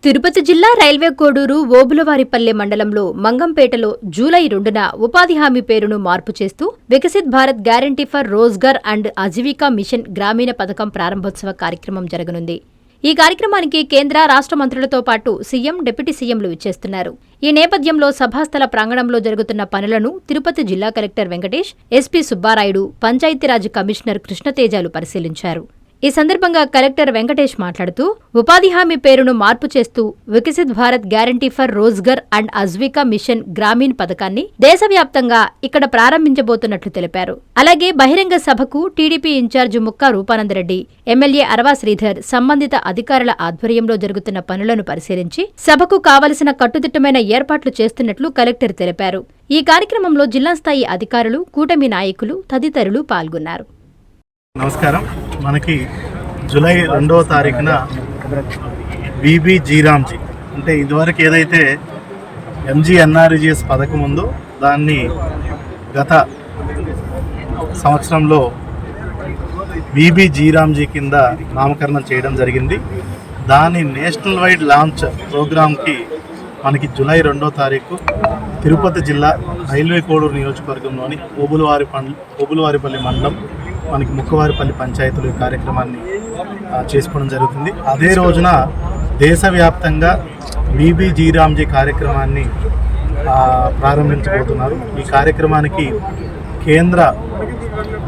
తిరుపతి జిల్లా రైల్వే కోడూరు ఓబులవారిపల్లె మండలంలో మంగంపేటలో జూలై 2న ఉపాధి హామీ పేరును మార్పు చేస్తూ Viksit Bharat guarantee for Rozgar and Ajeevika mission Gramin పథకం ప్రారంభోత్సవ కార్యక్రమం జరగనుంది. ఈ కార్యక్రమానికి కేంద్ర రాష్ట్ర మంత్రులతో పాటు సీఎం, డిప్యూటీ సీఎంలు విచ్చేస్తున్నారు. ఈ నేపథ్యంలో సభాస్థల ప్రాంగణంలో జరుగుతున్న పనులను తిరుపతి జిల్లా collector Venkatesh, SP Subbarayudu, Panchayati Raj commissioner కృష్ణతేజాలు పరిశీలించారు. ఈ సందర్భంగా కలెక్టర్ వెంకటేష్ మాట్లాడుతూ ఉపాధి హామీ పేరును మార్పు చేస్తూ Viksit Bharat guarantee for Rozgar and Ajeevika mission Grameen పథకాన్ని దేశవ్యాప్తంగా ఇక్కడ ప్రారంభించబోతున్నట్లు తెలిపారు. అలాగే బహిరంగ సభకు TDP in charge Mukka Rupananda Reddy, MLA Arava Sridhar సంబంధిత అధికారుల ఆధ్వర్యంలో జరుగుతున్న పనులను పరిశీలించి సభకు కావలసిన కట్టుదిట్టమైన ఏర్పాట్లు చేస్తున్నట్లు కలెక్టర్ తెలిపారు. ఈ కార్యక్రమంలో జిల్లా స్థాయి అధికారులు, కూటమి నాయకులు తదితరులు పాల్గొన్నారు. నమస్కారం. మనకి జూలై 2వ తారీఖున బీబీ జీరామ్జీ అంటే ఇదివరకు ఏదైతే ఎంజీఎన్ఆర్ఈజీఎస్ పథకం ఉందో దాన్ని గత సంవత్సరంలో బీబీ జీరామ్జీ కింద నామకరణం చేయడం జరిగింది. దాని నేషనల్ వైడ్ లాంచ్ ప్రోగ్రాంకి మనకి జూలై 2వ తారీఖు తిరుపతి జిల్లా రైల్వే కోడూరు నియోజకవర్గంలోని ఓబులవారిపల్లి మండలం మనకి ముక్కవారిపల్లి పంచాయతీలు ఈ కార్యక్రమాన్ని చేసుకోవడం జరుగుతుంది. అదే రోజున దేశవ్యాప్తంగా బీబీ జీరామ్జీ కార్యక్రమాన్ని ప్రారంభించబోతున్నారు. ఈ కార్యక్రమానికి కేంద్ర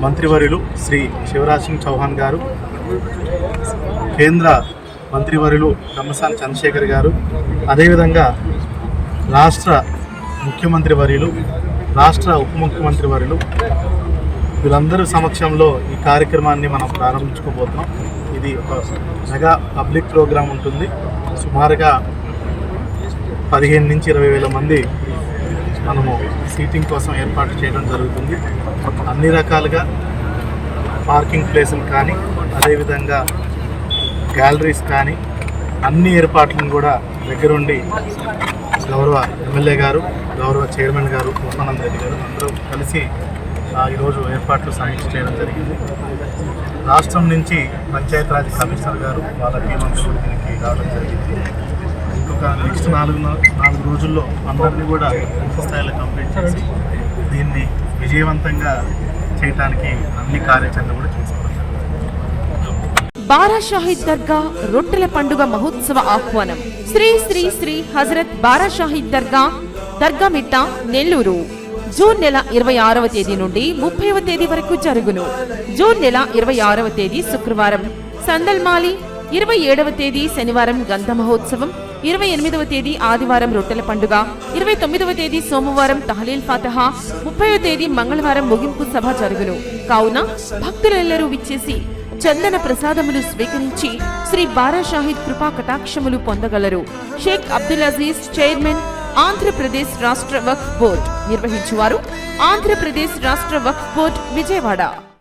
మంత్రివర్యులు శ్రీ శివరాజ్ సింగ్ చౌహాన్ గారు, కేంద్ర మంత్రివర్యులు తమ్మసాని చంద్రశేఖర్ గారు, అదేవిధంగా రాష్ట్ర ముఖ్యమంత్రి వర్యులు, రాష్ట్ర ఉప ముఖ్యమంత్రి వర్యులు వీళ్ళందరూ సమక్షంలో ఈ కార్యక్రమాన్ని మనం ప్రారంభించుకోబోతున్నాం. ఇది ఒక మెగా పబ్లిక్ ప్రోగ్రాం ఉంటుంది. సుమారుగా 15 నుంచి 20 వేల మంది మనము సీటింగ్ కోసం ఏర్పాటు చేయడం జరుగుతుంది. అన్ని రకాలుగా పార్కింగ్ ప్లేసులు కానీ, అదేవిధంగా గ్యాలరీస్ కానీ అన్ని ఏర్పాట్లను కూడా దగ్గరుండి గౌరవ ఎమ్మెల్యే గారు, గౌరవ చైర్మన్ గారు రూపానంద రెడ్డి గారు అందరూ కలిసి ఈరోజు ఏర్పాట్లు సమీక్ష చేయడం జరిగింది. రాష్ట్రం నుంచి పంచాయతీరాజ్ కమిషనర్ గారు వాళ్ళ టీమంతా దీనికి రావడం జరిగింది. ఇంకొక నెక్స్ట్ 4 రోజుల్లో అందరినీ కూడా పూర్తి స్థాయిలో కంప్లీట్ చేసి దీన్ని విజయవంతంగా చేయడానికి అన్ని కార్యాచరణ కూడా చేసుకోవడం జరుగుతుంది. బారా షాహిద్ దర్గా రొట్టెల పండుగ మహోత్సవ ఆహ్వానం. శ్రీ శ్రీ శ్రీ హజరత్ బారా షాహిద్ దర్గా దర్గామిట్ట, నెల్లూరు. జూన్ నెల 26వ తేదీ నుండి 30వ తేదీ వరకు జరుగును. జూన్ నెల 26వ తేదీ శుక్రవారం సందల్మాలి, 27వ తేదీ శనివారం గంధ మహోత్సవం, 28వ తేదీ ఆదివారం రొట్టెల పండుగ, 29వ తేదీ సోమవారం తహలీల్ ఫాతహా, 30వ తేదీ మంగళవారం ముగింపు సభ జరుగును. కావున భక్తులెల్లరూ విచ్చేసి చందన ప్రసాదములు స్వీకరించి శ్రీ బారా షాహిద్ కృపా కటాక్షములు పొందగలరు. షేక్ అబ్దుల్ అజీజ్, చైర్మన్, ఆంధ్రప్రదేశ్ రాష్ట్ర వక్ఫ్ బోర్డ్. నిర్వహించువారు ఆంధ్రప్రదేశ్ రాష్ట్ర వక్ఫ్ బోర్డ్, విజయవాడ.